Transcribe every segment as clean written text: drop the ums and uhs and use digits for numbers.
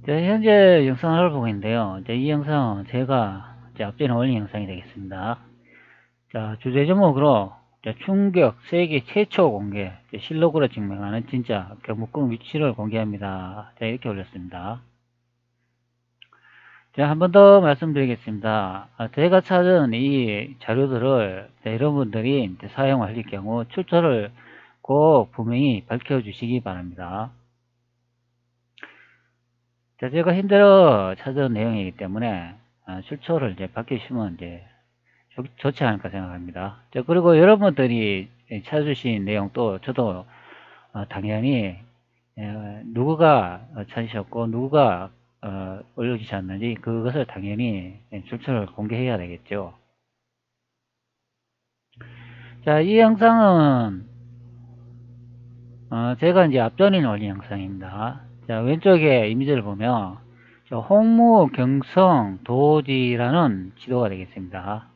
현재 영상을 보고 있는데요. 이 영상은 제가 앞전에 올린 영상이 되겠습니다. 주제 제목으로 충격 세계 최초 공개, 실록으로 증명하는 진짜 경복궁 위치를 공개합니다. 이렇게 올렸습니다. 한 번 더 말씀드리겠습니다. 제가 찾은 이 자료들을 여러분들이 사용하실 경우 출처를 꼭 분명히 밝혀주시기 바랍니다. 제가 힘들어 찾은 내용이기 때문에 출처를 밝히시면 좋지 않을까 생각합니다. 그리고 여러분들이 찾으신 내용도 저도 당연히 누구가 찾으셨고 누구가 올려주셨는지 그것을 당연히 출처를 공개해야 되겠죠. 이 영상은 제가 앞전에 올린 영상입니다. 왼쪽에 이미지를 보면 홍무, 경성, 도지라는 지도가 되겠습니다.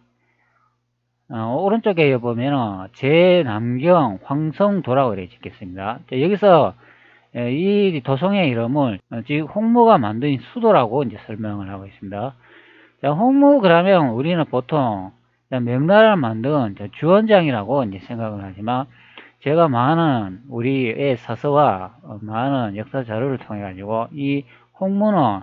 오른쪽에 보면 제남경, 황성도라고 이렇게 찍겠습니다. 여기서 이 도성의 이름을 지금 홍무가 만든 수도라고 이제 설명을 하고 있습니다. 홍무 그러면 우리는 보통 명나라를 만든 주원장이라고 이제 생각을 하지만 제가 많은 우리의 사서와 많은 역사 자료를 통해 가지고 이 홍무는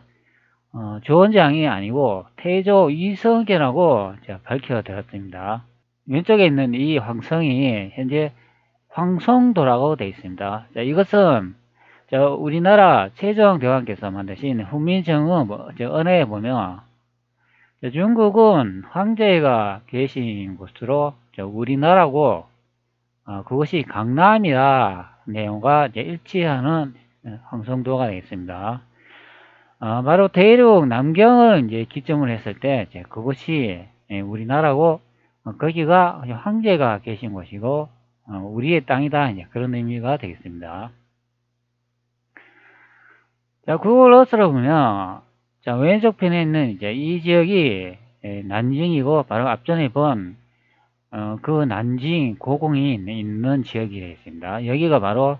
주원장이 아니고 태조 이성계라고 제가 밝혀드렸습니다. 왼쪽에 있는 이 황성이 현재 황성도라고 되어 있습니다. 이것은 우리나라 세종대왕께서 만드신 훈민정음 언어에 보면 중국은 황제가 계신 곳으로 우리나라고 그것이 강남이라 내용과 일치하는 황성도가 되겠습니다. 바로 대륙 남경을 기점을 했을 때 그것이 우리나라고 거기가 황제가 계신 곳이고 우리의 땅이다 그런 의미가 되겠습니다. 구글 어스로 보면 왼쪽 편에 있는 이 지역이 난징이고 바로 앞전에 본 그 난징 고궁이 있는 지역이 되겠습니다. 여기가 바로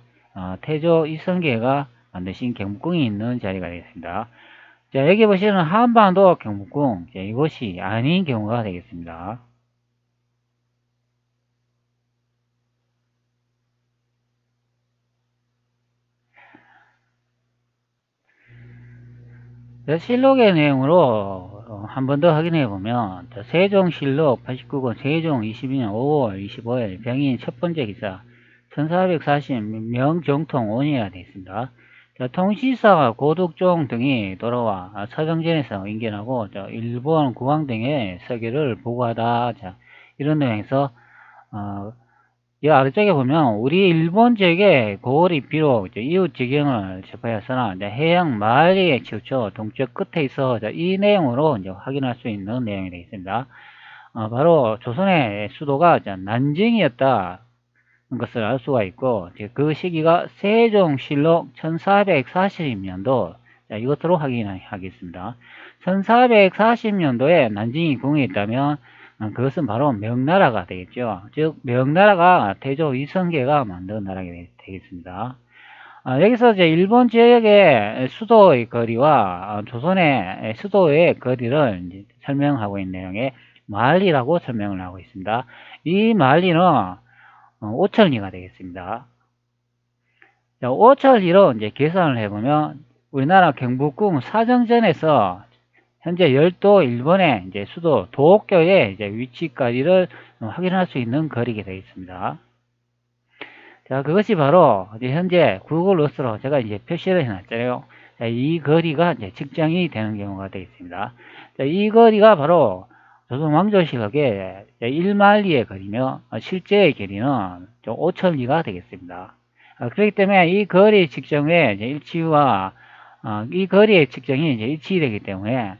태조 이성계가 만드신 경복궁이 있는 자리가 되겠습니다. 여기 보시는 한반도 경복궁 이것이 아닌 경우가 되겠습니다. 실록의 내용으로 한 번 더 확인해 보면 세종실록 89권 세종 22년 5월 25일 병인 첫 번째 기사 1440 명정통 5년이라 되어 있습니다. 통시사와 고득종 등이 돌아와 서정전에서 인견하고 일본 국왕 등의 서기를 보고하다 이런 내용에서 이 아래쪽에 보면 우리 일본 지역의 고을이 비록 이웃 지경을 접하였으나 해양 만리에 치우쳐 동쪽 끝에 있어 이 내용으로 확인할 수 있는 내용이 되겠습니다. 바로 조선의 수도가 난징이었다 것을 알 수가 있고 그 시기가 세종실록 1440년도 이것으로 확인하겠습니다. 1440년도에 난징이 궁했다면 그것은 바로 명나라가 되겠죠. 즉 명나라가 태조 이성계가 만든 나라가 되겠습니다. 여기서 일본 지역의 수도의 거리와 조선의 수도의 거리를 설명하고 있는 내용에 만리라고 설명을 하고 있습니다. 이 만리는 5천리가 되겠습니다. 5천리로 계산을 해보면 우리나라 경복궁 사정전에서 현재 열도 일본의 수도 도쿄의 위치까지를 확인할 수 있는 거리가 되겠습니다. 그것이 바로 현재 구글 어스로 제가 표시를 해놨잖아요. 이 거리가 측정이 되는 경우가 되겠습니다. 이 거리가 바로 조선 왕조실록의 1만리의 거리며 실제의 거리는 5천리가 되겠습니다. 그렇기 때문에 이 거리 측정의 일치와 이 거리의 측정이 일치되기 때문에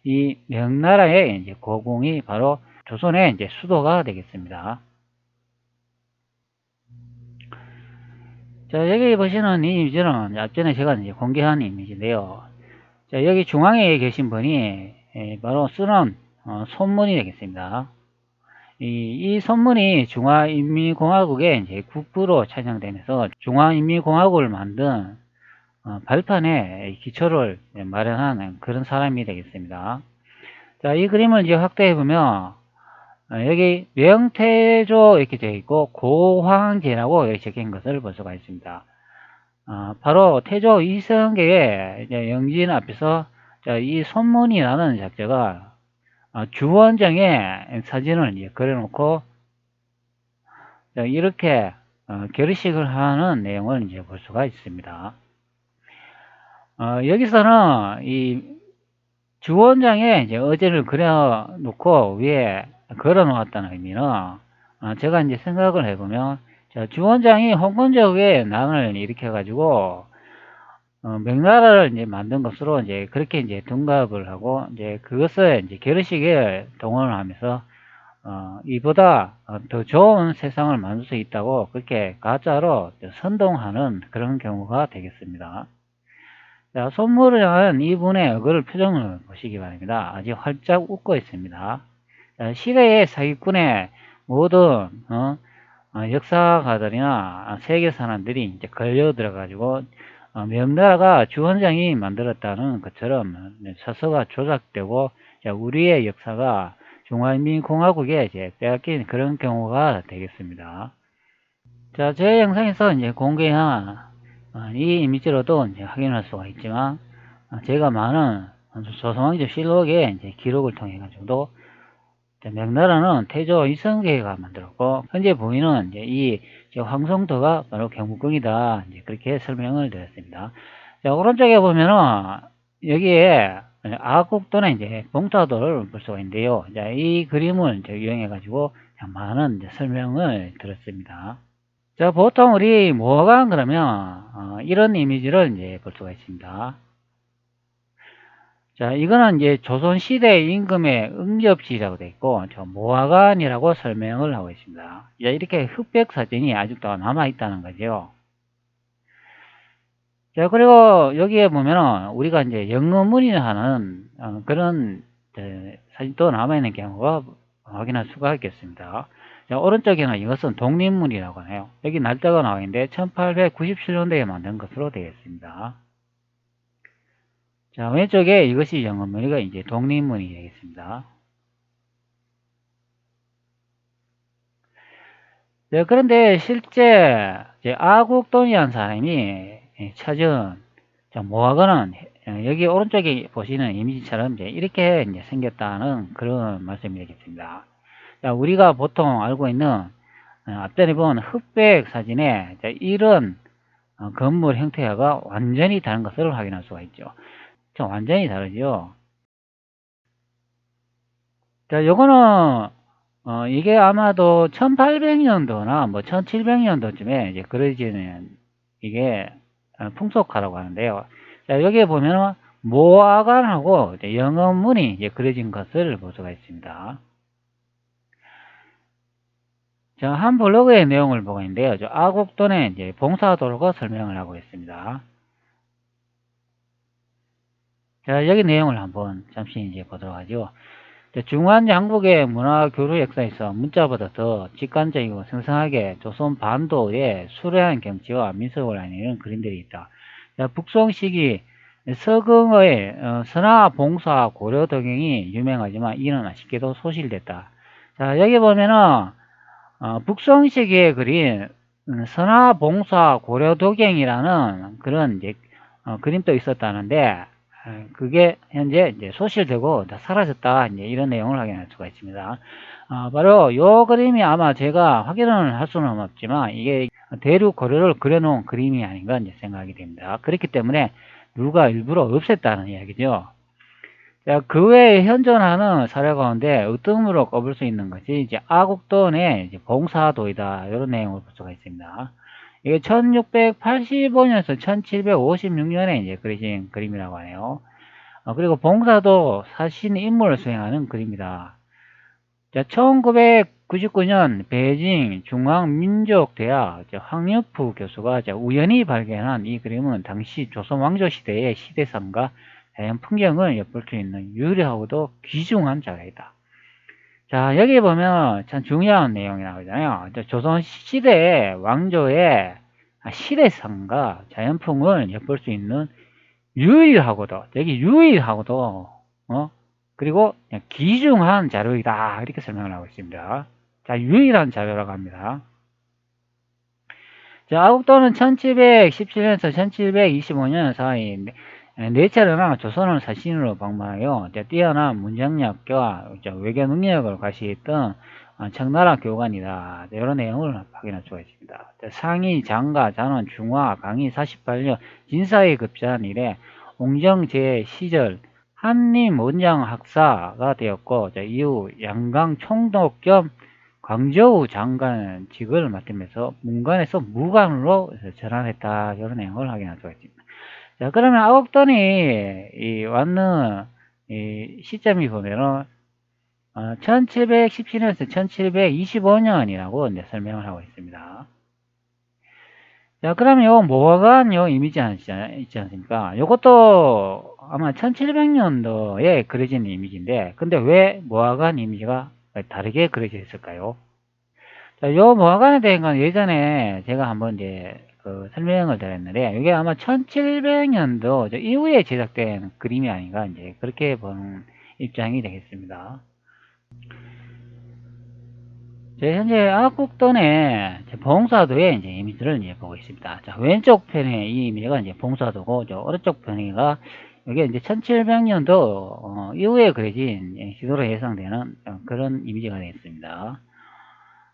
이 명나라의 고궁이 바로 조선의 수도가 되겠습니다. 여기 보시는 이 이미지는 앞전에 제가 공개한 이미지인데요. 여기 중앙에 계신 분이 바로 쓰는 손문이 되겠습니다. 이 손문이 중화인민공화국의 국부로 찬양되면서 중화인민공화국을 만든 발판에 기초를 마련하는 그런 사람이 되겠습니다. 자, 이 그림을 이제 확대해 보면 여기 명태조 이렇게 되어 있고 고황제라고 여기 적힌 것을 볼 수가 있습니다. 바로 태조 이성계의 이제 영진 앞에서 이 손문이라는 작자가 주원정의 사진을 이제 그려놓고 이렇게 결의식을 하는 내용을 이제 볼 수가 있습니다. 여기서는 이 주원장의 이제 어제를 그려놓고 위에 걸어 놓았다는 의미는 제가 이제 생각을 해보면 주원장이 홍건적의 난을 일으켜 가지고 명나라를 이제 만든 것으로 이제 그렇게 이제 둔갑을 하고 이제 그것을 이제 결의식에 동원을 하면서 이보다 더 좋은 세상을 만들 수 있다고 그렇게 가짜로 선동하는 그런 경우가 되겠습니다. 자, 손물을 향한 이분의 얼굴 표정을 보시기 바랍니다. 아주 활짝 웃고 있습니다. 자, 시대의 사기꾼의 모든 역사가들이나 세계 사람들이 이제 걸려 들어가지고 명나라가 주원장이 만들었다는 것처럼 서서가 조작되고 우리의 역사가 중화인민공화국에 이제 빼앗긴 그런 경우가 되겠습니다. 자, 제 영상에서 이제 공개한 이 이미지로도 이제 확인할 수가 있지만 제가 많은 조선왕조 실록의 이제 기록을 통해 가지고도 명나라는 태조 이성계가 만들었고 현재 보이는 이제 이 황성도가 바로 경복궁이다 이제 그렇게 설명을 드렸습니다. 자, 오른쪽에 보면은 여기에 아국도는 이제 봉타도를 볼 수가 있는데요. 자, 이 그림을 이제 이용해 가지고 많은 이제 설명을 드렸습니다. 자, 보통 우리 뭐가 그러면 이런 이미지를 이제 볼 수가 있습니다. 자, 이거는 이제 조선시대 임금의 응접지라고 되어 있고, 모화관이라고 설명을 하고 있습니다. 자, 이렇게 흑백 사진이 아직도 남아있다는 거죠. 자, 그리고 여기에 보면은 우리가 이제 영어문이 하는 그런 사진도 남아있는 경우가 확인할 수가 있겠습니다. 자, 오른쪽에는 이것은 독립문이라고 하네요. 여기 날짜가 나와 있는데 1897년도에 만든 것으로 되어 있습니다. 자, 왼쪽에 이것이 영어문이가 이제 독립문이 되겠습니다. 네, 그런데 실제 아국돈이라는 사람이 찾은 모아거는 여기 오른쪽에 보시는 이미지처럼 이렇게 이제 생겼다는 그런 말씀이 되겠습니다. 자, 우리가 보통 알고 있는 앞전에 본 흑백 사진에 이런 건물 형태가 완전히 다른 것을 확인할 수가 있죠. 자, 완전히 다르죠. 자, 요거는 이게 아마도 1800년도나 뭐 1700년도쯤에 이제 그려지는 이게 풍속화라고 하는데요. 자, 여기에 보면은 모아관하고 영어문이 이제 그려진 것을 볼 수가 있습니다. 자, 한 블로그의 내용을 보고 있는데요. 아국돈의 이제 봉사도로가 설명을 하고 있습니다. 자, 여기 내용을 한번 잠시 이제 보도록 하죠. 중환 양국의 문화 교류 역사에서 문자보다 더 직관적이고 생생하게 조선 반도의 수려한 경치와 민속을 알리는 그림들이 있다. 자, 북송 시기 서경의 선화봉사 고려도경이 유명하지만 이는 아쉽게도 소실됐다. 자, 여기 보면은 북송 시기에 그린 선화봉사 고려도경이라는 그런 이제 그림도 있었다는데 그게 현재 이제 소실되고 다 사라졌다 이제 이런 내용을 확인할 수가 있습니다. 바로 요 그림이 아마 제가 확인을 할 수는 없지만 이게 대륙 고려를 그려놓은 그림이 아닌가 이제 생각이 됩니다. 그렇기 때문에 누가 일부러 없앴다는 이야기죠. 자, 그 외에 현존하는 사례 가운데 으뜸으로 꼽을 수 있는 것이 이제 아국돈의 이제 봉사도이다 이런 내용을 볼 수가 있습니다. 이게 1685년에서 1756년에 이제 그려진 그림이라고 하네요. 그리고 봉사도 사신 임무를 수행하는 그림이다. 자, 1999년 베이징 중앙민족대학 황유프 교수가 우연히 발견한 이 그림은 당시 조선 왕조 시대의 시대상과 자연 풍경을 엿볼 수 있는 유려하고도 귀중한 자료이다. 자, 여기 보면 참 중요한 내용이 나오잖아요. 조선 시대의 왕조의 시대상과 자연풍을 엿볼 수 있는 유일하고도, 여기 유일하고도, 그리고 귀중한 자료이다. 이렇게 설명을 하고 있습니다. 자, 유일한 자료라고 합니다. 자, 아국도는 1717년에서 1725년 사이 네 차례나 조선을 사신으로 방문하여 뛰어난 문장력과 외교 능력을 과시했던 청나라 교관이다. 이런 내용을 확인할 수가 있습니다. 상위 장가 잔원 중화 강의 48년 진사에 급제한 이래 옹정제 시절 한림 원장 학사가 되었고 이후 양강 총독 겸 광저우 장관직을 맡으면서 문관에서 무관으로 전환했다. 이런 내용을 확인할 수가 있습니다. 자, 그러면 아국돈이 왔는 시점이 보면은 1717년에서 1725년이라고 이제 설명을 하고 있습니다. 자, 그러면 요 모화관 요 이미지 있지 않습니까? 요것도 아마 1700년도에 그려진 이미지인데, 근데 왜 모화관 이미지가 다르게 그려져 있을까요? 자, 요 모화관에 대한 건 예전에 제가 한번 이제 설명을 드렸는데, 이게 아마 1700년도 이후에 제작된 그림이 아닌가, 이제 그렇게 보는 입장이 되겠습니다. 현재 안압국돈의 봉사도의 이제 이미지를 이제 보고 있습니다. 자, 왼쪽 편에 이 이미지가 이제 봉사도고, 오른쪽 편이가 이게 이제 1700년도 이후에 그려진 시도로 예상되는 그런 이미지가 되겠습니다.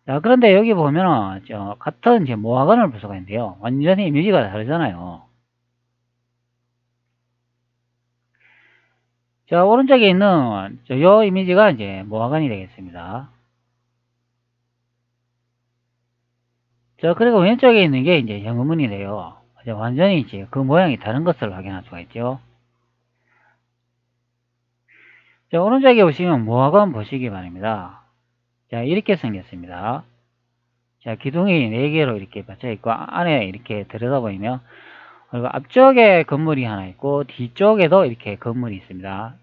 자, 그런데 여기 보면은 같은 이제 모화관을 볼 수가 있는데요. 완전히 이미지가 다르잖아요. 자, 오른쪽에 있는 요 이미지가 이제 모화관이 되겠습니다. 자, 그리고 왼쪽에 있는 게 이제 현금문이 돼요. 완전히 이제 그 모양이 다른 것을 확인할 수가 있죠. 자, 오른쪽에 보시면 모화관 보시기 바랍니다. 자, 이렇게 생겼습니다. 자, 기둥이 4개로 이렇게 받쳐 있고, 안에 이렇게 들여다보면, 그리고 앞쪽에 건물이 하나 있고, 뒤쪽에도 이렇게 건물이 있습니다.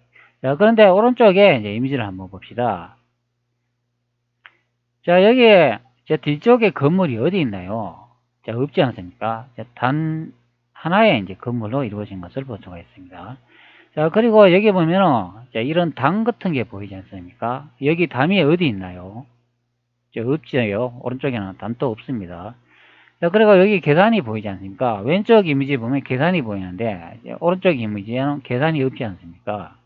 자, 그런데 오른쪽에 이제 이미지를 한번 봅시다. 자, 여기에, 자, 뒤쪽에 건물이 어디 있나요? 자, 없지 않습니까? 자, 단 하나의 이제 건물로 이루어진 것을 볼 수가 있습니다. 자, 그리고 여기 보면은, 자, 이런 담 같은 게 보이지 않습니까? 여기 담이 어디 있나요? 자, 없지요. 오른쪽에는 담도 없습니다. 자, 그리고 여기 계단이 보이지 않습니까? 왼쪽 이미지 보면 계단이 보이는데, 오른쪽 이미지에는 계단이 없지 않습니까?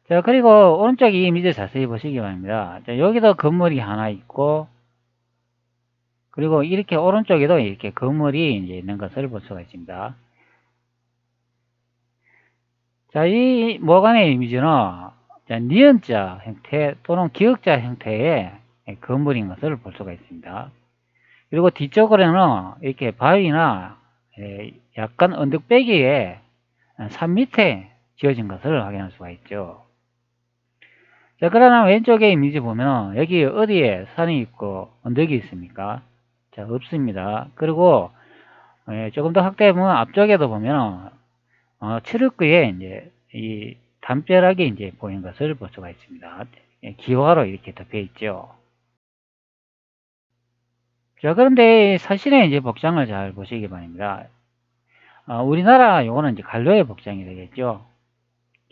자, 그리고 오른쪽 이 이미지 자세히 보시기 바랍니다. 자, 여기도 건물이 하나 있고, 그리고 이렇게 오른쪽에도 이렇게 건물이 이제 있는 것을 볼 수가 있습니다. 자, 이 모관의 이미지는 자, 니은자 형태 또는 기역자 형태의 건물인 것을 볼 수가 있습니다. 그리고 뒤쪽으로는 이렇게 바위나 약간 언덕배기에 산 밑에 지어진 것을 확인할 수가 있죠. 자, 그러나 왼쪽에 이미지 보면 여기 어디에 산이 있고 언덕이 있습니까? 자, 없습니다. 그리고 조금 더 확대해보면 앞쪽에도 보면 칠흑구에 이제 이 담벼락이 이제 보이는 것을 볼 수가 있습니다. 기와로 이렇게 덮여 있죠. 자, 그런데 사실의 이제 복장을 잘 보시기 바랍니다. 우리나라 요거는 이제 갈로의 복장이 되겠죠.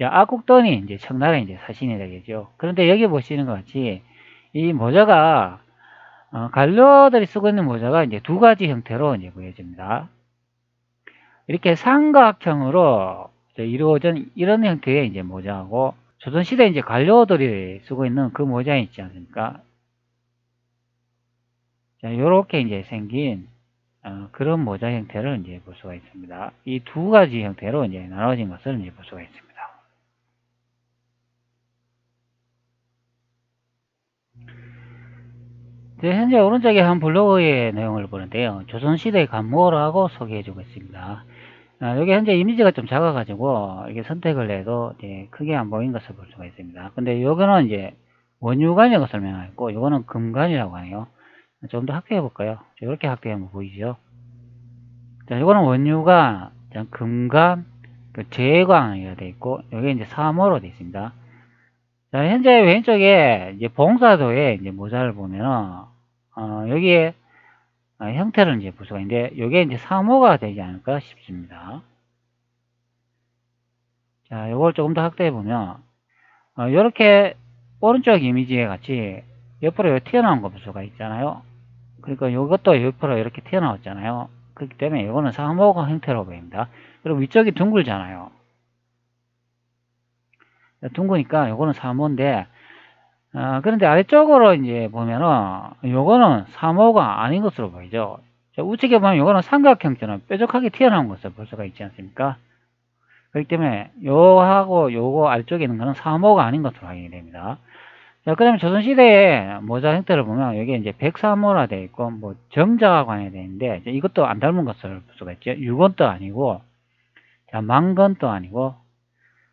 자, 아국돈이 이제 청나라의 이제 사신이 되겠죠. 그런데 여기 보시는 것 같이 이 모자가 갈로들이 쓰고 있는 모자가 이제 두 가지 형태로 이제 보여집니다. 이렇게 삼각형으로 이루어진 이런 형태의 이제 모자하고 조선시대 이제 관료들이 쓰고 있는 그 모자 있지 않습니까? 자, 요렇게 이제 생긴 그런 모자 형태를 이제 볼 수가 있습니다. 이 두 가지 형태로 이제 나눠진 것을 이제 볼 수가 있습니다. 현재 오른쪽에 한 블로그의 내용을 보는데요. 조선시대 간모라고 소개해주고 있습니다. 여기 현재 이미지가 좀 작아가지고 이게 선택을 해도 크게 안 보이는 것을 볼 수가 있습니다. 근데 요거는 이제 원유관이라고 설명하고 요거는 금관이라고 하네요. 좀 더 확대해 볼까요? 이렇게 확대하면 보이죠? 자, 요거는 원유관, 금관, 제광이라 되어 있고 여기 이제 3호로 되어 있습니다. 자, 현재 왼쪽에 이제 봉사도에 이제 모자를 보면은 여기에 형태를 이제 볼 수가 있는데, 요게 이제 3호가 되지 않을까 싶습니다. 자, 요걸 조금 더 확대해 보면, 요렇게 오른쪽 이미지에 같이 옆으로 튀어나온 거 볼 수가 있잖아요. 그러니까 요것도 옆으로 이렇게 튀어나왔잖아요. 그렇기 때문에 이거는 3호가 형태로 보입니다. 그리고 위쪽이 둥글잖아요. 둥그니까 요거는 3호인데, 그런데 아래쪽으로 이제 보면은 요거는 3호가 아닌 것으로 보이죠. 우측에 보면 요거는 삼각형처럼 뾰족하게 튀어나온 것을 볼 수가 있지 않습니까? 그렇기 때문에 요하고 요거 아래쪽에 있는 거는 3호가 아닌 것으로 확인이 됩니다. 자, 그다음에 조선시대의 모자 형태를 보면 여기 이제 103호라 되어 있고, 뭐 정자가 관여되어 있는데, 이것도 안 닮은 것을 볼 수가 있죠. 유건도 아니고, 자, 망건도 아니고,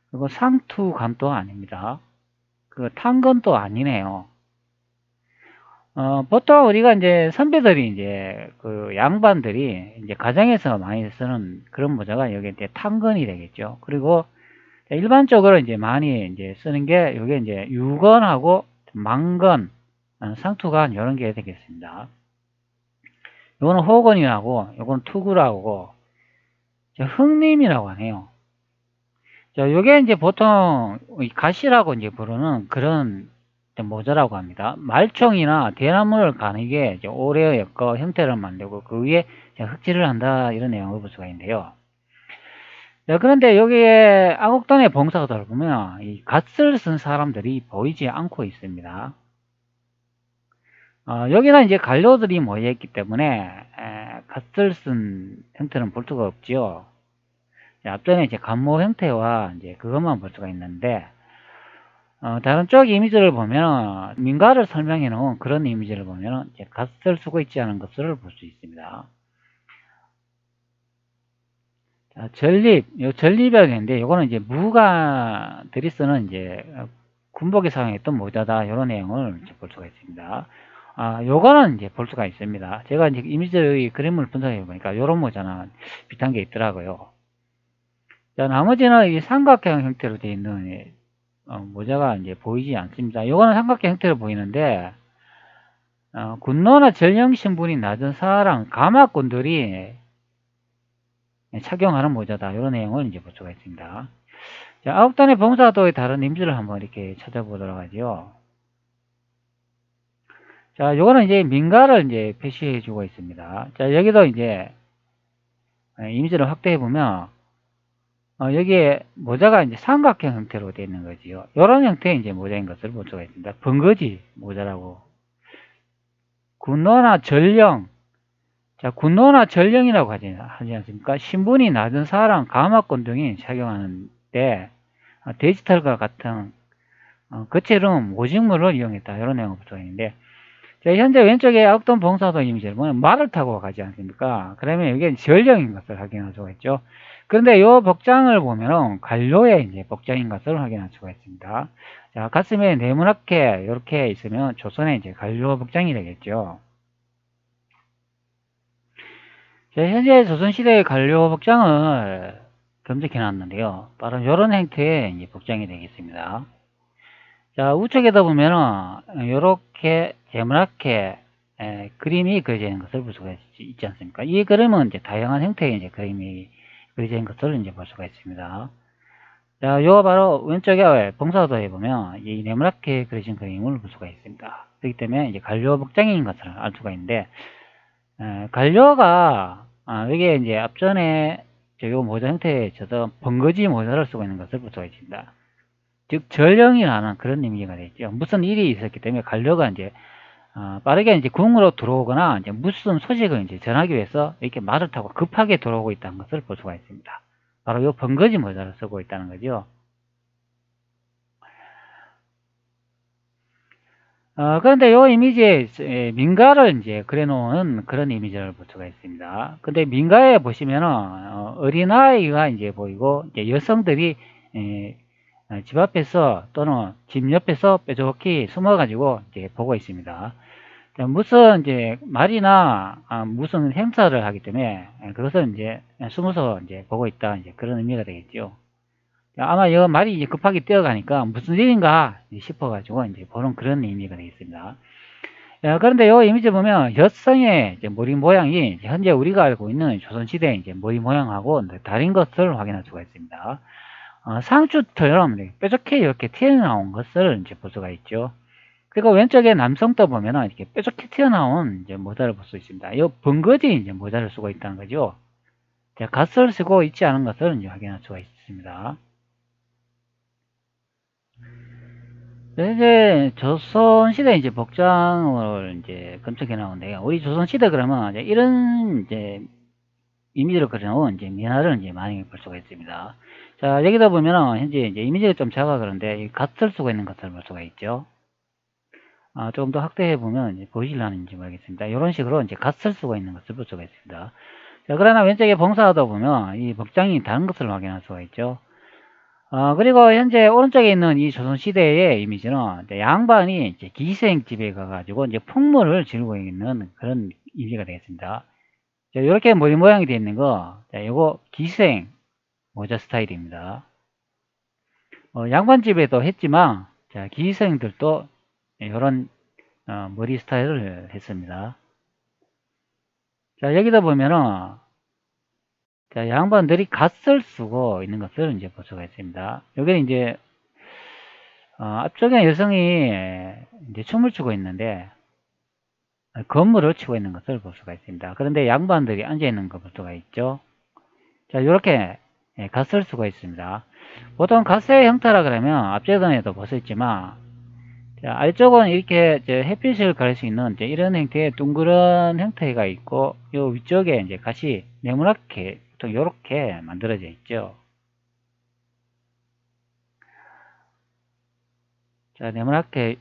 그리고 상투감도 아닙니다. 그 탄건도 아니네요. 보통 우리가 이제 선배들이 이제 그 양반들이 이제 가정에서 많이 쓰는 그런 모자가 여기 이제 탄건이 되겠죠. 그리고 일반적으로 이제 많이 이제 쓰는 게 요게 이제 유건하고 망건, 상투관 이런 게 되겠습니다. 요거는 호건이라고, 요거는 투구라고, 흥림이라고 하네요. 자, 요게 이제 보통 가시라고 이제 부르는 그런 모자라고 합니다. 말총이나 대나무를 가늘게 오래 엮어 형태를 만들고 그 위에 흑질을 한다, 이런 내용을 볼 수가 있는데요. 자, 그런데 여기에 안국단의 봉사들 보면 이 갓을 쓴 사람들이 보이지 않고 있습니다. 여기는 이제 관료들이 모여있기 때문에 갓을 쓴 형태는 볼 수가 없지요. 앞전에 이제 간모 형태와 이제 그것만 볼 수가 있는데, 다른 쪽 이미지를 보면 민가를 설명해 놓은 그런 이미지를 보면 이제 갓을 쓰고 있지 않은 것을 볼 수 있습니다. 자, 전립, 요 전립약인데 요거는 이제 무가들이 쓰는 이제 군복에 사용했던 모자다, 이런 내용을 이제 볼 수가 있습니다. 요거는 이제 볼 수가 있습니다. 제가 이제 이미지의 그림을 분석해 보니까 요런 모자는 비슷한 게 있더라고요. 자, 나머지는 이 삼각형 형태로 되어 있는 모자가 이제 보이지 않습니다. 요거는 삼각형 형태로 보이는데, 군노나 전령 신분이 낮은 사람, 가마꾼들이 착용하는 모자다, 이런 내용을 이제 볼 수가 있습니다. 자, 아홉단의 봉사도의 다른 이미지를 한번 이렇게 찾아보도록 하죠. 자, 요거는 이제 민가를 이제 표시해 주고 있습니다. 자, 여기도 이제 이미지를 확대해 보면, 여기에 모자가 이제 삼각형 형태로 되어 있는 거지요. 이런 형태의 이제 모자인 것을 볼 수가 있습니다. 번거지 모자라고. 군노나 전령. 자, 군노나 전령이라고 하지 않습니까? 신분이 낮은 사람, 가마권 등이 착용하는데, 데지털과 같은 거칠은 모직물을 이용했다, 이런 내용을 볼 수가 있는데, 자, 현재 왼쪽에 악동 봉사도 이미지를 보면 말을 타고 가지 않습니까? 그러면 이게 전령인 것을 확인할 수가 있죠. 그런데 이 복장을 보면은 관료의 이제 복장인 것을 확인할 수가 있습니다. 자, 가슴에 네모나게 이렇게 있으면 조선의 이제 관료 복장이 되겠죠. 자, 현재 조선시대의 관료 복장을 검색해 놨는데요. 바로 이런 형태의 이제 복장이 되겠습니다. 자, 우측에다 보면은 이렇게 네모나게 그림이 그려져 있는 것을 볼 수가 있지 않습니까? 이 그림은 이제 다양한 형태의 이제 그림이 그려져 있는 것을 이제 볼 수가 있습니다. 자, 요 바로 왼쪽에 봉사도에 보면 이 네모나게 그려진 그림을 볼 수가 있습니다. 그렇기 때문에 이제 관료 복장인 것을 알 수가 있는데, 관료가 여기에 이제 앞전에 요 모자 형태에 있어서 번거지 모자를 쓰고 있는 것을 볼 수가 있습니다. 즉 전령이라는 그런 의미가 되죠. 무슨 일이 있었기 때문에 관료가 이제 빠르게 이제 궁으로 들어오거나 이제 무슨 소식을 이제 전하기 위해서 이렇게 말을 타고 급하게 들어오고 있다는 것을 볼 수가 있습니다. 바로 요 번거지 모자를 쓰고 있다는 거죠. 그런데 요 이미지에 민가를 이제 그려놓은 그런 이미지를 볼 수가 있습니다. 근데 민가에 보시면은 어린아이가 이제 보이고, 이제 여성들이 집 앞에서 또는 집 옆에서 뾰족히 숨어가지고 이제 보고 있습니다. 무슨 이제 말이나 무슨 행사를 하기 때문에 그것을 이제 숨어서 이제 보고 있다, 이제 그런 의미가 되겠죠. 아마 이 말이 이제 급하게 뛰어가니까 무슨 일인가 싶어가지고 이제 보는 그런 의미가 되겠습니다. 그런데 요 이미지 보면 여성의 이제 머리 모양이 현재 우리가 알고 있는 조선시대의 이제 머리 모양하고 다른 것을 확인할 수가 있습니다. 상추처럼 뾰족하게 이렇게 튀어나온 것을 이제 볼 수가 있죠. 그리고 왼쪽에 남성 또 보면은 이렇게 뾰족하게 튀어나온 이제 모자를 볼 수 있습니다. 이 번거지 이제 모자를 쓰고 있다는 거죠. 갓을 쓰고 있지 않은 것을 이제 확인할 수가 있습니다. 이제 조선시대 이제 복장을 이제 검색해 나오는데요. 우리 조선시대 그러면 이제 이런 이제 이미지를 그려놓은 이제 민화를 이제 많이 볼 수가 있습니다. 자, 여기다 보면은 현재 이제 이미지가 좀 작아 그런데 이 갓을 쓰고 있는 것을 볼 수가 있죠. 조금 더 확대해 보면 보이실라는지 모르겠습니다. 이런 식으로 이제 갓을 쓰고 있는 것을 볼 수가 있습니다. 자, 그러나 왼쪽에 봉사하다 보면 이 복장이 다른 것을 확인할 수가 있죠. 그리고 현재 오른쪽에 있는 이 조선시대의 이미지는 이제 양반이 이제 기생집에 가가지고 이제 풍물을 지르고 있는 그런 이미지가 되겠습니다. 자, 이렇게 머리 모양이 되어 있는 거, 자, 요거 기생 모자 스타일입니다. 양반집에도 했지만, 자, 기생들도 이런 머리 스타일을 했습니다. 자, 여기다 보면은, 자, 양반들이 갓을 쓰고 있는 것을 이제 볼 수가 있습니다. 여기는 이제, 앞쪽에 여성이 이제 춤을 추고 있는데, 건물을 치고 있는 것을 볼 수가 있습니다. 그런데 양반들이 앉아 있는 걸 볼 수가 있죠. 자, 이렇게 갓을 쓰고 있습니다. 보통 갓의 형태라 그러면 앞전에도 볼 수 있지만, 자, 아래쪽은 이렇게 햇빛을 가릴 수 있는 이런 형태의 둥그런 형태가 있고, 요 위쪽에 이제 갓이 네모나게 보통 이렇게 만들어져 있죠. 자, 네모나게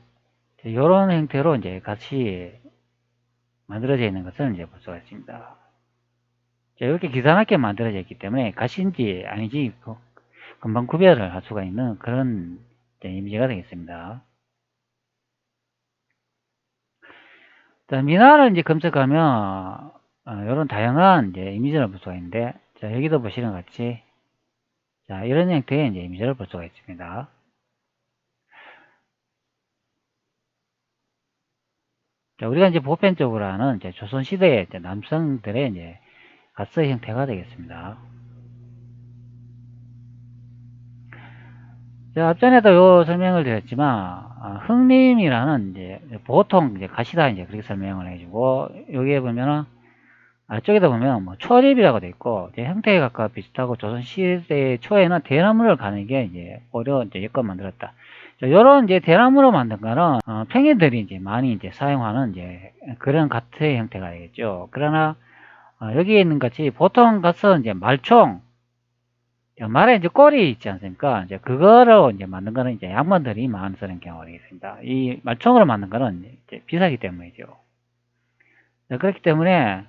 이런 형태로 이제 갓이 만들어져 있는 것을 이제 볼 수가 있습니다. 자, 이렇게 기산하게 만들어져 있기 때문에 갓인지 아닌지 금방 구별을 할 수가 있는 그런 이미지가 되겠습니다. 자, 민화를 이제 검색하면 이런 다양한 이제 이미지를 볼 수가 있는데, 자, 여기도 보시는 것 같이 자, 이런 형태의 이제 이미지를 볼 수가 있습니다. 자, 우리가 이제 보편적으로 하는 이제 조선시대의 이제 남성들의 이제 갓서 형태가 되겠습니다. 자, 앞전에도 요 설명을 드렸지만, 흥림이라는 이제 보통 이제 갓이다 이제 그렇게 설명을 해주고, 여기에 보면은 아래쪽에다 보면 뭐 초립이라고 돼 있고, 이제 형태가 비슷하고 조선시대 초에는 대나무를 가는 게 이제 오히려 이제 여건 만들었다. 요런 이제 대나무로 만든 거는 팽이들이 이제 많이 이제 사용하는 이제 그런 갓의 형태가 되겠죠. 그러나 여기에 있는 같이 보통 갓은 이제 말총, 말에 이제 꼬리 있지 않습니까? 이제 그거로 이제 만든 거는 이제 양반들이 많이 쓰는 경우가 되겠습니다. 이 말총으로 만든 거는 이제 비싸기 때문이죠. 그렇기 때문에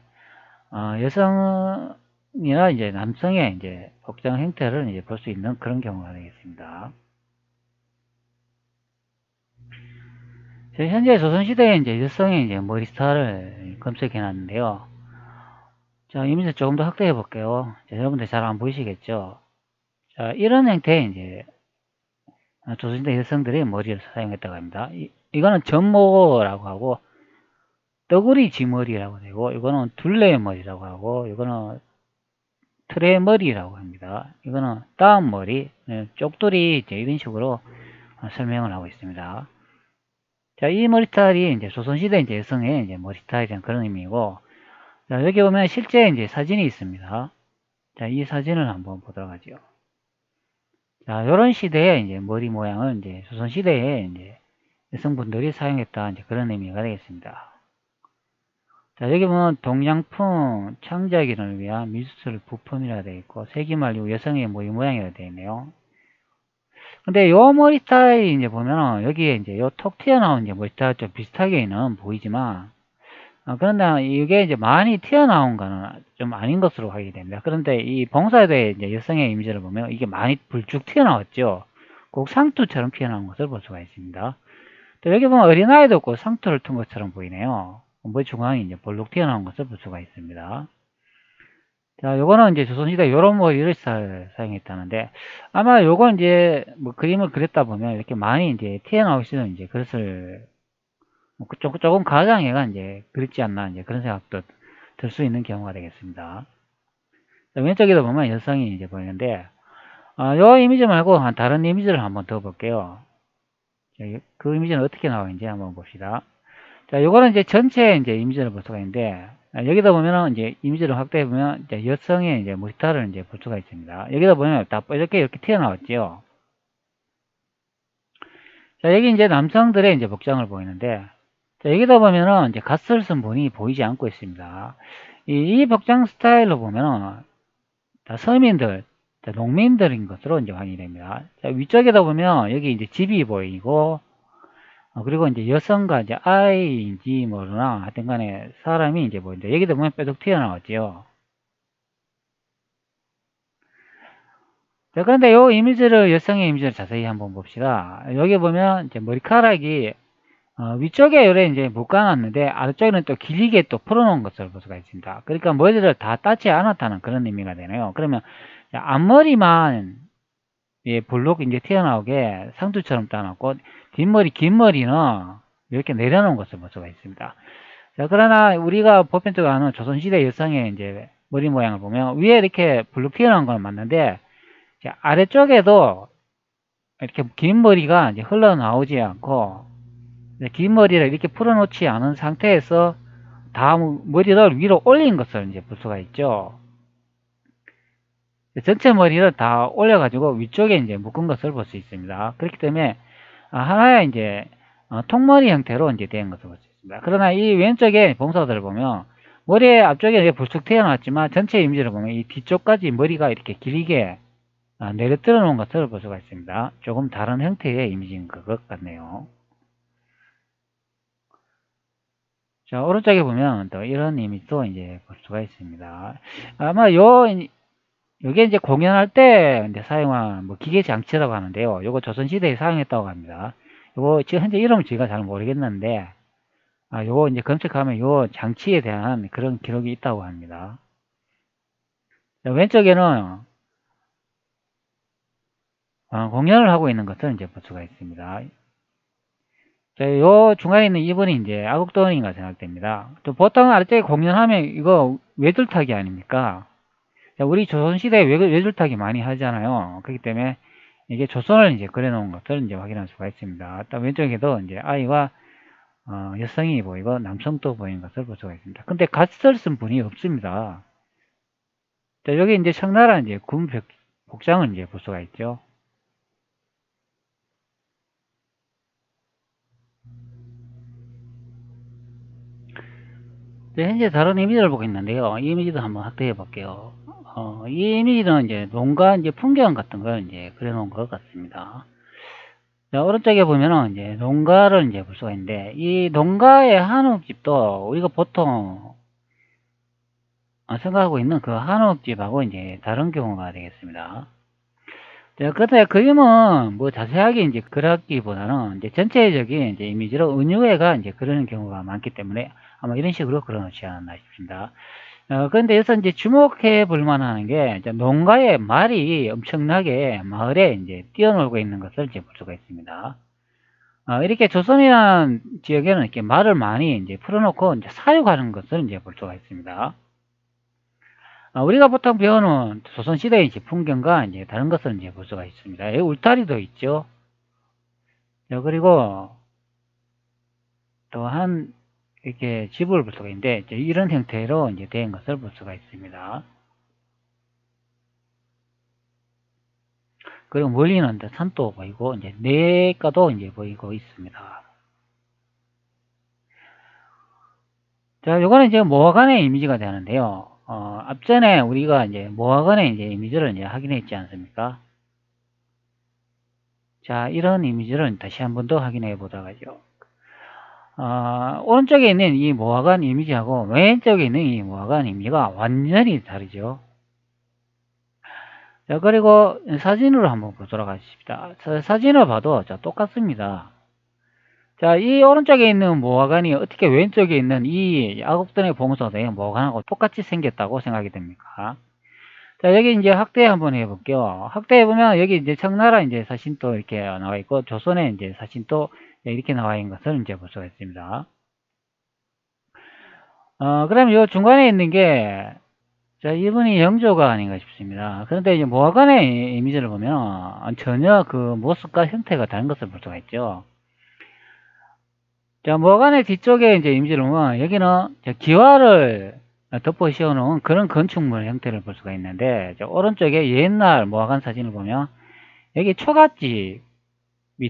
여성이나 이제 남성의 이제 복장 형태를 이제 볼 수 있는 그런 경우가 되겠습니다. 현재 조선시대에 이제 여성의 이제 머리 스타일을 검색해 놨는데요. 자, 이미지 조금 더 확대해 볼게요. 자, 여러분들 잘 안 보이시겠죠? 자, 이런 형태의 이제 조선시대 여성들이 머리를 사용했다고 합니다. 이거는 전모라고 하고, 떠구리 지머리라고 되고, 이거는 둘레머리라고 하고, 이거는 트레머리라고 합니다. 이거는 다운머리, 쪽돌이 이제 이런 식으로 설명을 하고 있습니다. 자, 이 머리 스타일이 이제 조선시대 이제 여성의 이제 머리 스타일이라는 그런 의미고, 자, 여기 보면 실제 이제 사진이 있습니다. 자, 이 사진을 한번 보도록 하죠. 자, 요런 시대의 이제 머리 모양은 이제 조선시대에 이제 여성분들이 사용했다 이제 그런 의미가 되겠습니다. 자, 여기 보면 동양풍 창작인을 위한 미술 부품이라 되어 있고, 세기말 여성의 머리 모양이라 되어 있네요. 근데 요 머리 스타일 이제 보면은 여기에 이제 요 톡 튀어나온 이제 머리 스타일 좀 비슷하게는 보이지만, 그런데 이게 이제 많이 튀어나온 거는 좀 아닌 것으로 확인이 됩니다. 그런데 이 봉사대 이제 여성의 이미지를 보면 이게 많이 불쭉 튀어나왔죠. 꼭 상투처럼 튀어나온 것을 볼 수가 있습니다. 또 여기 보면 어린아이도 없고 상투를 튼 것처럼 보이네요. 머리 중앙이 이제 볼록 튀어나온 것을 볼 수가 있습니다. 자, 요거는 이제 조선시대 요런 머리를 사용했다는데, 아마 요건 이제 뭐 그림을 그렸다 보면 이렇게 많이 이제 튀어나올 수 있는 이제 그것을 조금 가장해가 이제 그렇지 않나 이제 그런 생각도 들 수 있는 경우가 되겠습니다. 자, 왼쪽에도 보면 여성이 이제 보이는데 요 이미지 말고 다른 이미지를 한번 더 볼게요. 자, 그 이미지는 어떻게 나오는지 한번 봅시다. 자, 요거는 이제 전체 이제 이미지를 볼 수가 있는데 여기다 보면은 이제 이미지를 확대해 보면 이제 여성의 이제 머리털을 이제 볼 수가 있습니다. 여기다 보면 다 이렇게 튀어나왔죠. 자, 여기 이제 남성들의 이제 복장을 보이는데, 자, 여기다 보면은 이제 갓을 쓴 분이 보이지 않고 있습니다. 이 복장 스타일로 보면은 다 서민들, 자, 농민들인 것으로 이제 확인이 됩니다. 자, 위쪽에다 보면 여기 이제 집이 보이고, 그리고 이제 여성과 이제 아이인지 모르나 하여튼 간에 사람이 이제 보이는데, 여기다 보면 뾰족 튀어나왔죠. 자, 그런데 요 이미지를, 여성의 이미지를 자세히 한번 봅시다. 여기 보면 이제 머리카락이 위쪽에 요래 이제 묶어놨는데 아래쪽에는 또 길게 또 풀어놓은 것을 볼 수가 있습니다. 그러니까 머리를 다 따지 않았다는 그런 의미가 되네요. 그러면 앞머리만 예, 볼록 이제 튀어나오게 상투처럼 따놨고 뒷머리, 긴 머리는 이렇게 내려놓은 것을 볼 수가 있습니다. 자, 그러나 우리가 보편적으로 아는 조선시대 여성의 이제 머리 모양을 보면 위에 이렇게 볼록 튀어나온 건 맞는데 아래쪽에도 이렇게 긴 머리가 이제 흘러나오지 않고 긴 머리를 이렇게 풀어놓지 않은 상태에서 다음 머리를 위로 올린 것을 이제 볼 수가 있죠. 전체 머리를 다 올려가지고 위쪽에 이제 묶은 것을 볼 수 있습니다. 그렇기 때문에 하나의 이제 통머리 형태로 이제 된 것을 볼 수 있습니다. 그러나 이 왼쪽에 봉사들을 보면 머리의 앞쪽에 불쑥 튀어나왔지만 전체 이미지를 보면 이 뒤쪽까지 머리가 이렇게 길게 내려뜨려 놓은 것을 볼 수가 있습니다. 조금 다른 형태의 이미지인 것 같네요. 자, 오른쪽에 보면 또 이런 이미지도 이제 볼 수가 있습니다. 아마 요게 이제 공연할 때 이제 사용한 뭐 기계 장치라고 하는데요. 요거 조선시대에 사용했다고 합니다. 요거 지금 현재 이름은 제가 잘 모르겠는데, 요거 이제 검색하면 요 장치에 대한 그런 기록이 있다고 합니다. 자, 왼쪽에는 공연을 하고 있는 것을 이제 볼 수가 있습니다. 자, 요 중간에 있는 이분이 이제 아국돈인가 생각됩니다. 또 보통 아래쪽에 공연하면 이거 외줄타기 아닙니까? 자, 우리 조선시대에 외줄타기 많이 하잖아요. 그렇기 때문에 이게 조선을 이제 그려놓은 것을 이제 확인할 수가 있습니다. 또 왼쪽에도 이제 아이와 여성이 보이고 남성도 보이는 것을 볼 수가 있습니다. 근데 갓을 쓴 분이 없습니다. 자, 여기 이제 청나라 이제 군 복장을 이제 볼 수가 있죠. 네, 현재 다른 이미지를 보고 있는데요. 이 이미지도 한번 확대해 볼게요. 이 이미지는 이제 농가 이제 풍경 같은 걸 이제 그려놓은 것 같습니다. 자, 오른쪽에 보면은 이제 농가를 이제 볼 수가 있는데, 이 농가의 한옥집도 우리가 보통 생각하고 있는 그 한옥집하고 이제 다른 경우가 되겠습니다. 자, 근데 그림은 뭐 자세하게 이제 그렸기보다는 이제 전체적인 이제 이미지로 은유회가 이제 그러는 경우가 많기 때문에 아마 이런 식으로 그려놓지 않았나 싶습니다. 그런데 여기서 이제 주목해 볼 만한 게 이제 농가의 말이 엄청나게 마을에 이제 뛰어놀고 있는 것을 이제 볼 수가 있습니다. 이렇게 조선이라는 지역에는 이렇게 말을 많이 이제 풀어놓고 이제 사육하는 것을 이제 볼 수가 있습니다. 우리가 보통 배우는 조선시대의 이제 풍경과 이제 다른 것을 이제 볼 수가 있습니다. 여기 울타리도 있죠. 자, 그리고 또한 이렇게 집을 볼 수가 있는데 이제 이런 형태로 이제 된 것을 볼 수가 있습니다. 그리고 멀리는 이제 산도 보이고 이제 냇가도 이제 보이고 있습니다. 자, 요거는 이제 모화관의 이미지가 되는데요. 앞전에 우리가 이제 모화관의 이제 이미지를 이제 확인했지 않습니까? 자, 이런 이미지를 다시 한 번 더 확인해 보도록 하죠. 오른쪽에 있는 이 모화관 이미지하고 왼쪽에 있는 이 모화관 이미지가 완전히 다르죠. 자, 그리고 사진으로 한번 보도록 하십시다. 사진을 봐도 자, 똑같습니다. 자, 이 오른쪽에 있는 모화관이 어떻게 왼쪽에 있는 이 야곡동의 봉소대 모화관하고 똑같이 생겼다고 생각이 됩니까? 자, 여기 이제 확대 한번 해볼게요. 확대해보면 여기 이제 청나라 이제 사진도 이렇게 나와 있고, 조선의 이제 사진도 이렇게 나와 있는 것을 이제 볼 수가 있습니다. 그러면 요 중간에 있는 게, 자, 이분이 영조가 아닌가 싶습니다. 그런데 이제 모화관의 이미지를 보면 전혀 그 모습과 형태가 다른 것을 볼 수가 있죠. 자, 모화관의 뒤쪽에 이제 이미지를 보면 여기는 기와를 덮어 씌워놓은 그런 건축물 형태를 볼 수가 있는데, 자, 오른쪽에 옛날 모화관 사진을 보면 여기 초가집이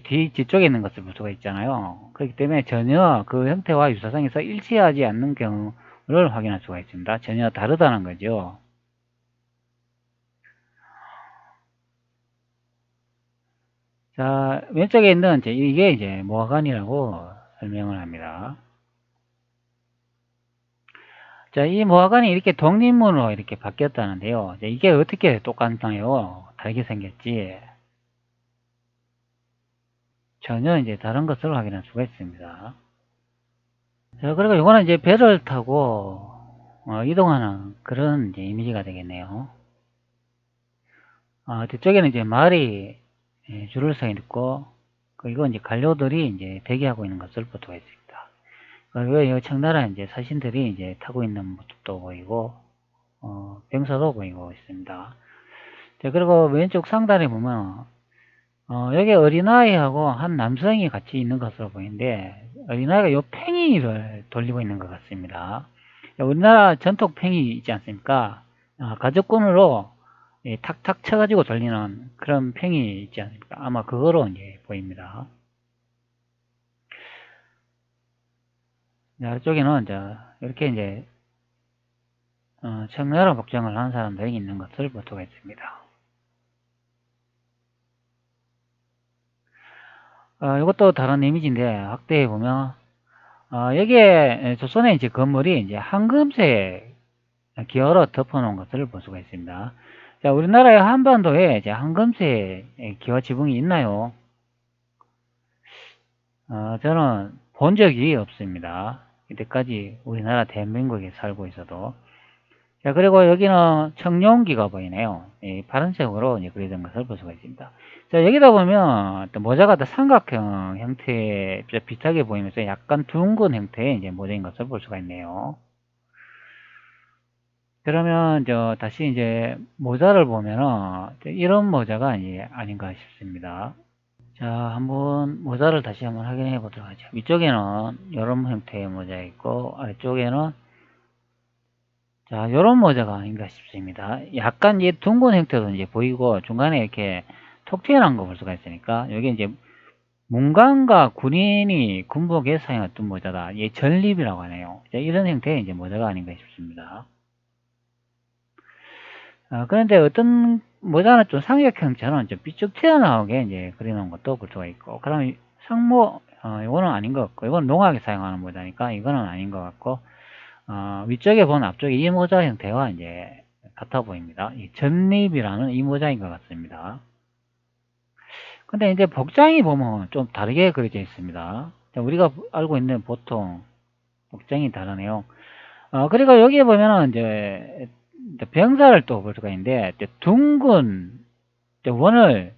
뒤쪽에 있는 것을 볼 수가 있잖아요. 그렇기 때문에 전혀 그 형태와 유사성에서 일치하지 않는 경우를 확인할 수가 있습니다. 전혀 다르다는 거죠. 자, 왼쪽에 있는 이게 이제 모화관이라고 설명을 합니다. 자, 이 모화관이 이렇게 독립문으로 이렇게 바뀌었다는데요. 이게 어떻게 똑같나요? 다르게 생겼지. 전혀 이제 다른 것을 확인할 수가 있습니다. 자, 그리고 이거는 이제 배를 타고 이동하는 그런 이제 이미지가 되겠네요. 뒤쪽에는 이제 말이 줄을 서 있고, 그리고 이제 관료들이 이제 대기하고 있는 것을 볼 수가 있습니다. 그리고 이 청나라 이제 사신들이 이제 타고 있는 모습도 보이고, 병사도 보이고 있습니다. 자, 그리고 왼쪽 상단에 보면, 여기 어린아이하고 한 남성이 같이 있는 것으로 보이는데, 어린아이가 요 팽이를 돌리고 있는 것 같습니다. 우리나라 전통 팽이 있지 않습니까? 가죽끈으로 탁탁 쳐가지고 돌리는 그런 팽이 있지 않습니까? 아마 그거로 이제 보입니다. 자, 이쪽에는 이렇게 이제 청나라 복장을 한 사람들이 있는 것을 볼 수가 있습니다. 이것도 다른 이미지인데 확대해 보면 여기에 조선의 이제 건물이 이제 황금색 기어로 덮어놓은 것을 볼 수가 있습니다. 자, 우리나라의 한반도에 이제 황금색 기와 지붕이 있나요? 저는 본 적이 없습니다. 이때까지 우리나라 대한민국에 살고 있어도. 자, 그리고 여기는 청룡기가 보이네요. 파란색으로 이제 그려진 것을 볼 수가 있습니다. 자, 여기다 보면 또 모자가 또 삼각형 형태 비슷하게 보이면서 약간 둥근 형태의 이제 모자인 것을 볼 수가 있네요. 그러면 다시 이제 모자를 보면은 이런 모자가 아닌가 싶습니다. 자, 한번 모자를 다시 한번 확인해 보도록 하죠. 위쪽에는 이런 형태의 모자 있고 아래쪽에는 자, 요런 모자가 아닌가 싶습니다. 약간 이제 둥근 형태도 이제 보이고 중간에 이렇게 톡 튀어나온 거 볼 수가 있으니까 이게 이제 문관과 군인이 군복에 사용했던 모자다. 이게 전립이라고 하네요. 자, 이런 형태의 이제 모자가 아닌가 싶습니다. 그런데 어떤 모자는 좀 삼각형처럼 좀 삐쭉 튀어나오게 이제 그려놓은 것도 볼 수가 있고, 그럼 상모, 이거는 아닌 것 같고, 이건 농악에 사용하는 모자니까 이거는 아닌 것 같고, 위쪽에 본 앞쪽에 이 모자 형태와 이제 같아 보입니다. 이 전립이라는 이 모자인 것 같습니다. 근데 이제 복장이 보면 좀 다르게 그려져 있습니다. 자, 우리가 알고 있는 보통 복장이 다르네요. 그리고 여기에 보면은 이제 병사를 또 볼 수가 있는데, 둥근 원을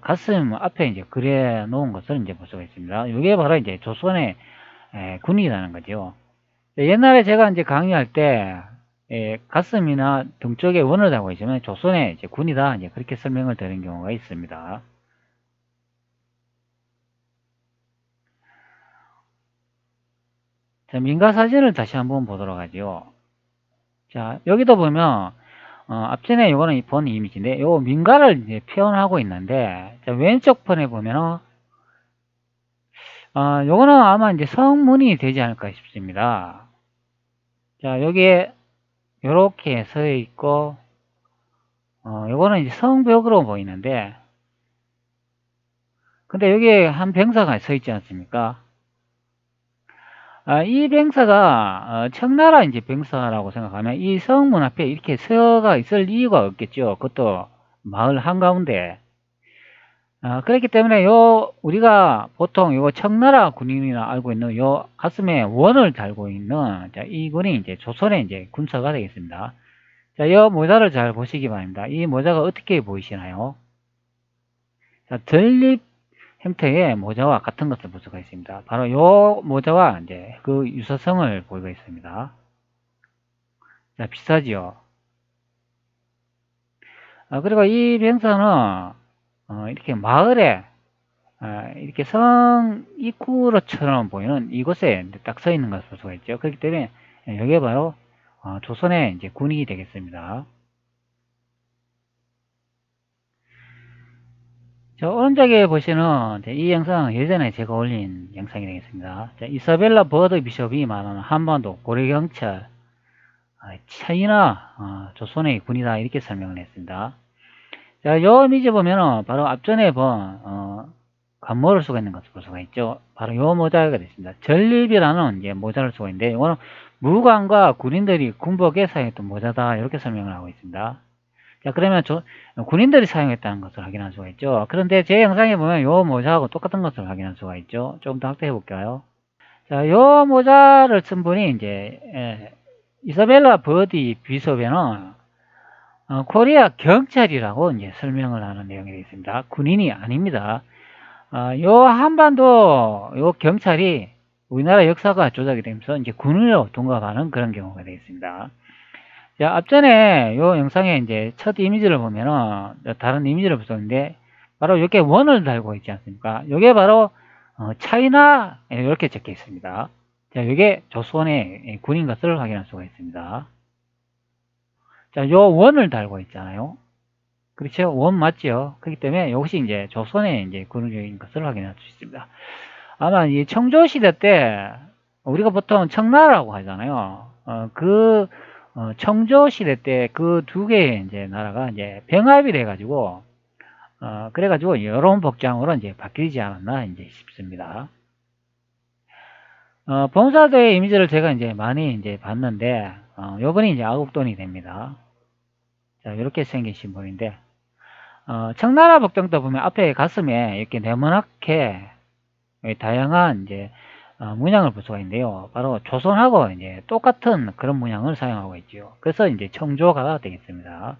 가슴 앞에 이제 그려 놓은 것을 이제 볼 수가 있습니다. 이게 바로 이제 조선의 군이라는 거죠. 옛날에 제가 이제 강의할 때 가슴이나 등 쪽에 원을 달고 있으면 조선의 이제 군이다 이제 그렇게 설명을 드린 경우가 있습니다. 자, 민가 사진을 다시 한번 보도록 하죠. 자, 여기도 보면 앞전에 요거는 본 이미지인데 요 민가를 이제 표현하고 있는데, 자, 왼쪽 편에 보면은 요거는 아마 이제 성문이 되지 않을까 싶습니다. 자, 여기에 요렇게 서 있고 요거는 이제 성벽으로 보이는데, 근데 여기에 한 병사가 서 있지 않습니까? 이 병사가 청나라 이제 병사라고 생각하면 이 성문 앞에 이렇게 서가 있을 이유가 없겠죠. 그것도 마을 한가운데. 그렇기 때문에 우리가 보통 요 청나라 군인이라 알고 있는 요 가슴에 원을 달고 있는 이 군이 이제 조선의 이제 군사가 되겠습니다. 자, 이 모자를 잘 보시기 바랍니다. 이 모자가 어떻게 보이시나요? 자, 형태의 모자와 같은 것을 볼 수가 있습니다. 바로 요 모자와 이제 그 유사성을 보이고 있습니다. 자, 비싸지요. 그리고 이 병사는 이렇게 마을에 이렇게 성 입구로처럼 보이는 이곳에 딱 서 있는 것을 볼 수가 있죠. 그렇기 때문에 여기에 바로 조선의 이제 군이 되겠습니다. 자, 오른쪽에 보시는 이 영상은 예전에 제가 올린 영상이 되겠습니다. 자, 이사벨라 버드 비숍이 말하는 한반도 고려경찰 차이나 조선의 군이다 이렇게 설명을 했습니다. 자, 요 이미지 보면은 바로 앞전에 본 관모를 쓰고 있는 것을 볼 수가 있죠. 바로 요 모자가 됐습니다. 전립이라는 이제 모자를 쓰고 있는데 이거는 무관과 군인들이 군복에 사용했던 모자다 이렇게 설명을 하고 있습니다. 자, 그러면 군인들이 사용했다는 것을 확인할 수가 있죠. 그런데 제 영상에 보면 요 모자하고 똑같은 것을 확인할 수가 있죠. 조금 더 확대해 볼까요? 자, 요 모자를 쓴 분이 이제 이사벨라 버디 비숍에는 코리아 경찰이라고 이제 설명을 하는 내용이 되어 있습니다. 군인이 아닙니다. 요 한반도 요 경찰이 우리나라 역사가 조작이 되면서 이제 군으로 둔갑하는 그런 경우가 되어 있습니다. 자, 앞전에 요 영상에 이제 첫 이미지를 보면은 다른 이미지를 보셨는데 바로 이렇게 원을 달고 있지 않습니까? 이게 바로 차이나 이렇게 적혀 있습니다. 자, 이게 조선의 군인 것을 확인할 수가 있습니다. 자, 요 원을 달고 있잖아요. 그렇죠? 원 맞죠? 그렇기 때문에 이것이 이제 조선의 이제 군인인 것을 확인할 수 있습니다. 아마 이 청조시대 때 우리가 보통 청나라고 하잖아요. 청조시대 때 그 두 개의 이제 나라가 이제 병합이 돼가지고 그래가지고 여론 복장으로 이제 바뀌지 않았나 이제 싶습니다. 범사도의 이미지를 제가 이제 많이 이제 봤는데 요번이 이제 아국돈이 됩니다. 자, 이렇게 생긴 신분인데 청나라 복장도 보면 앞에 가슴에 이렇게 네모나게 다양한 이제 문양을 볼 수가 있는데요. 바로 조선하고 이제 똑같은 그런 문양을 사용하고 있죠. 그래서 이제 청조가 되겠습니다.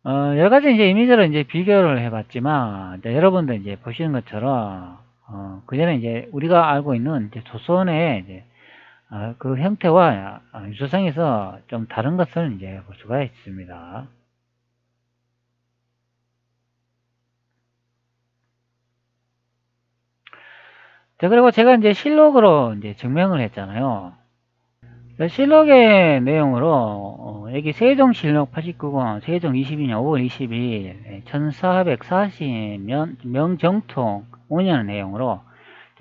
여러 가지 이제 이미지를 이제 비교를 해봤지만, 여러분들 이제 보시는 것처럼, 그 전에 이제 우리가 알고 있는 이제 조선의 이제 그 형태와 유사성에서 좀 다른 것을 이제 볼 수가 있습니다. 자, 그리고 제가 이제 실록으로 이제 증명을 했잖아요. 실록의 내용으로 여기 세종실록 89권 세종 22년 5월 22일 1440년 명정통 5년 내용으로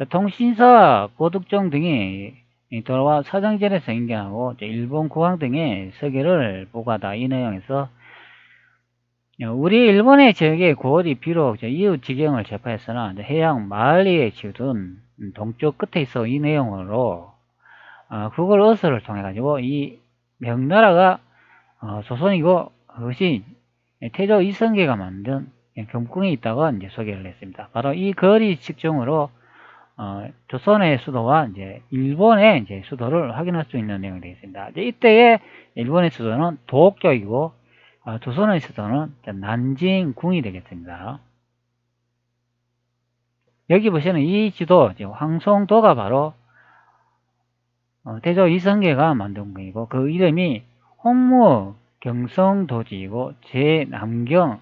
통신사 고득종 등이 돌아와 사정전에서 인견하고 일본 국왕 등의 서계를 보고하다 이 내용에서 우리 일본의 지역의 고을이 비록 이웃 지경을 제파했으나 해양 만리에 지어둔 동쪽 끝에 있어 이 내용으로 그걸 어서를 통해 가지고 이 명나라가 조선이고 그것이 태조 이성계가 만든 경궁에 있다가 이제 소개를 했습니다. 바로 이 거리 측정으로 조선의 수도와 이제 일본의 이제 수도를 확인할 수 있는 내용이 되겠습니다. 이제 이때의 일본의 수도는 도쿄이고 조선의 수도는 난징궁이 되겠습니다. 여기 보시는 이 지도 황송도가 바로 태조 이성계가 만든 궁이고 그 이름이 홍무 경성도지이고 제남경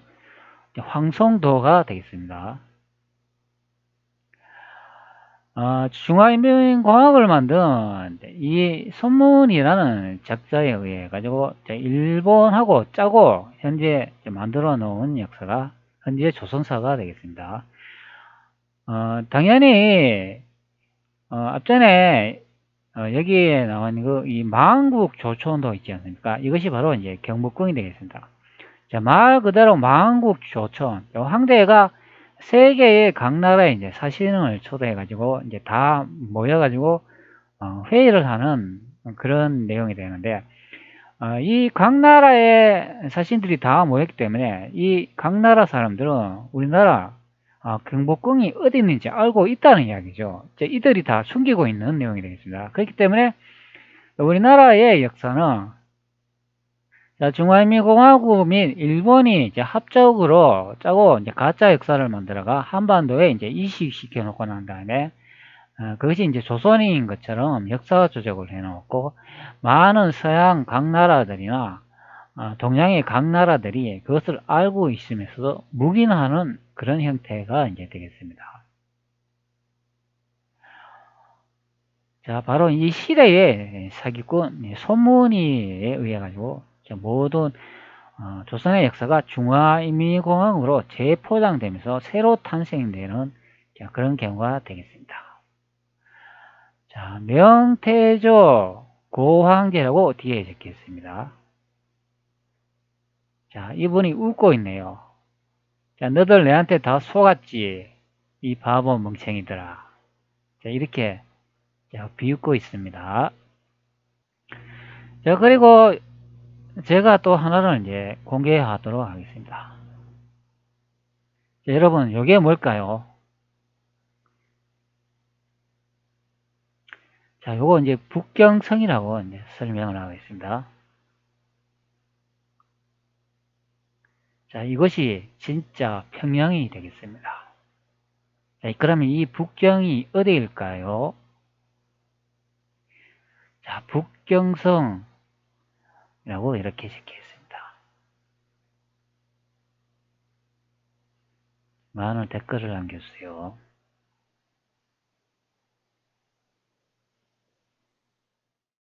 황송도가 되겠습니다. 중화인민공화국을 만든 이 손문이라는 작자에 의해 가지고 일본하고 짜고 현재 만들어 놓은 역사가 현재 조선사가 되겠습니다. 당연히 앞전에 여기에 나온 이 망국 조촌도 있지 않습니까? 이것이 바로 이제 경복궁이 되겠습니다. 자, 말 그대로 망국 조촌, 황제가 세계의 각 나라에 이제 사신을 초대해가지고 이제 다 모여가지고 회의를 하는 그런 내용이 되는데 이 각 나라의 사신들이 다 모였기 때문에 이 각 나라 사람들은 우리나라 경복궁이 어디 있는지 알고 있다는 이야기죠. 이들이 다 숨기고 있는 내용이 되겠습니다. 그렇기 때문에 우리나라의 역사는 자, 중화인민공화국 및 일본이 이제 합작으로 짜고 이제 가짜 역사를 만들어가 한반도에 이제 이식시켜 놓고 난 다음에 그것이 이제 조선인 것처럼 역사 조작을 해놓고 많은 서양 각 나라들이나 동양의 각 나라들이 그것을 알고 있으면서도 묵인하는 그런 형태가 이제 되겠습니다. 자, 바로 이 시대의 사기꾼 손문희에 의해 가지고 모든 조선의 역사가 중화인민공화국으로 재포장되면서 새로 탄생되는 그런 경우가 되겠습니다. 자, 명태조 고황제라고 뒤에 적혀 있습니다. 자, 이분이 웃고 있네요. 자, 너들 내한테 다 속았지, 이 바보 멍청이들아. 자, 이렇게 비웃고 있습니다. 자, 그리고 제가 또 하나를 이제 공개하도록 하겠습니다. 자, 여러분, 이게 뭘까요? 자, 요거 이제 북경성이라고 이제 설명을 하고 있습니다. 자, 이것이 진짜 평양이 되겠습니다. 자, 그러면 이 북경이 어디일까요? 자, 북경성이라고 이렇게 적혀 있습니다. 많은 댓글을 남겨주세요.